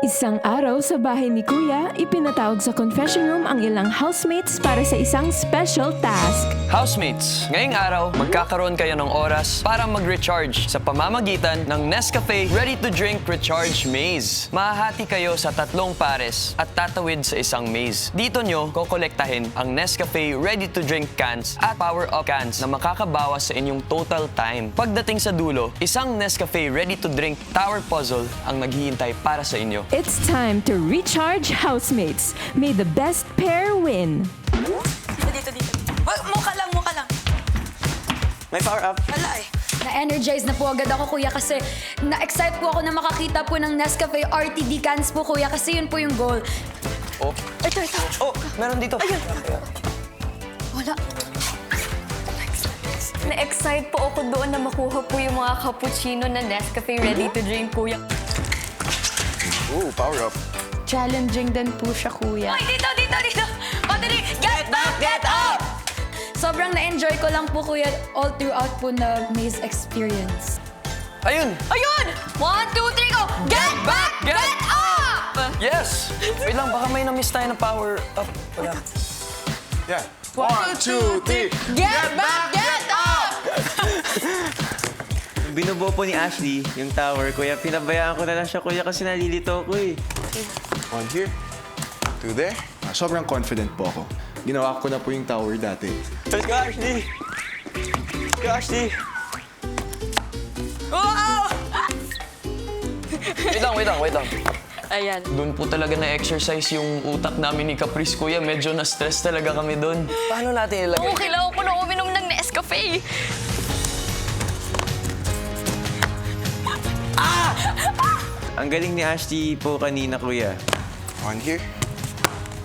Isang araw sa bahay ni Kuya, ipinatawag sa confession room ang ilang housemates para sa isang special task. Housemates, ngayong araw, magkakaroon kayo ng oras para mag-recharge sa pamamagitan ng Nescafe Ready to Drink Recharge Maze. Mahahati kayo sa 3 pares at tatawid sa isang maze. Dito nyo kokolektahin ang Nescafe Ready to Drink cans at power-up cans na makakabawas sa inyong total time. Pagdating sa dulo, isang Nescafe Ready to Drink Tower Puzzle ang naghihintay para sa inyo. It's time to recharge, housemates. May the best pair win. Dito. Mukha lang. May power-up. Wala eh. Na-energize na po agad ako, kuya, kasi na-excite po ako na makakita po ng Nescafe RTD cans po, kuya, kasi yun po yung goal. Oh. Ito. Oh, meron dito. Ayun. Wala. Na-excite po ako doon na makuha po yung mga cappuccino na Nescafe Ready to Drink, kuya. Ooh, power up. Challenging din po siya, Kuya. Ay, dito. Pati get back, get up! Sobrang na-enjoy ko lang po, kuya, all throughout po na maze experience. Ayun! 1, 2, 3, go! Get back, get up! Yes! Wait lang, baka may na-miss tayo na power-up. Wala. Yeah. 1, 2, 3. Get back, get up! Binubuo po ni Ashley yung tower, kuya. Pinabayaan ko na lang siya, kuya, kasi nalilito ko eh. 1 here, 2 there. Sobrang confident po ako. Ginawa ko na po yung tower dati. Let's go, Ashley! Let's go, Ashley! Wow! Wait lang. Ayan. Doon po talaga na-exercise yung utak namin ni Caprice, kuya. Medyo na-stress talaga kami doon. Paano natin ilagay? Oo, kailangan ko na uminom ng Nescafe. Ang galing ni Ashley po kanina, kuya. 1 here,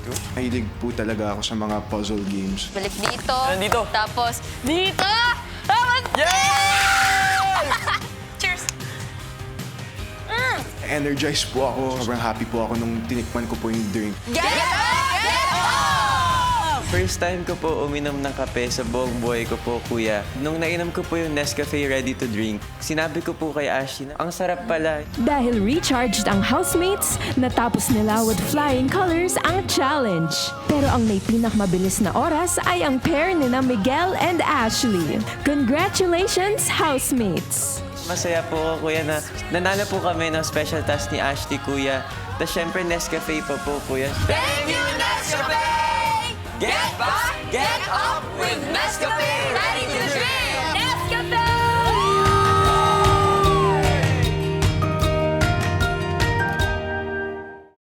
2. Mahilig po talaga ako sa mga puzzle games. Balik dito. Nandito. Tapos, dito! Tapos, Cheers! Energized po ako. Sobrang happy po ako nung tinikman ko po yung drink. Get back, get up! First time ko po uminom ng kape sa buong buhay ko po, kuya. Nung nainom ko po yung Nescafe Ready to Drink, sinabi ko po kay Ashley na, ang sarap pala. Dahil recharged ang housemates, natapos nila with flying colors ang challenge. Pero ang may pinakmabilis na oras ay ang pair ni na Miguel and Ashley. Congratulations, housemates! Masaya po ako, kuya, na nanalo po kami ng special task ni Ashley, kuya. Tapos syempre Nescafe pa po, kuya. Thank you, Nescafe! Get back, get up with Nescafe Ready to Drink! Nescafe!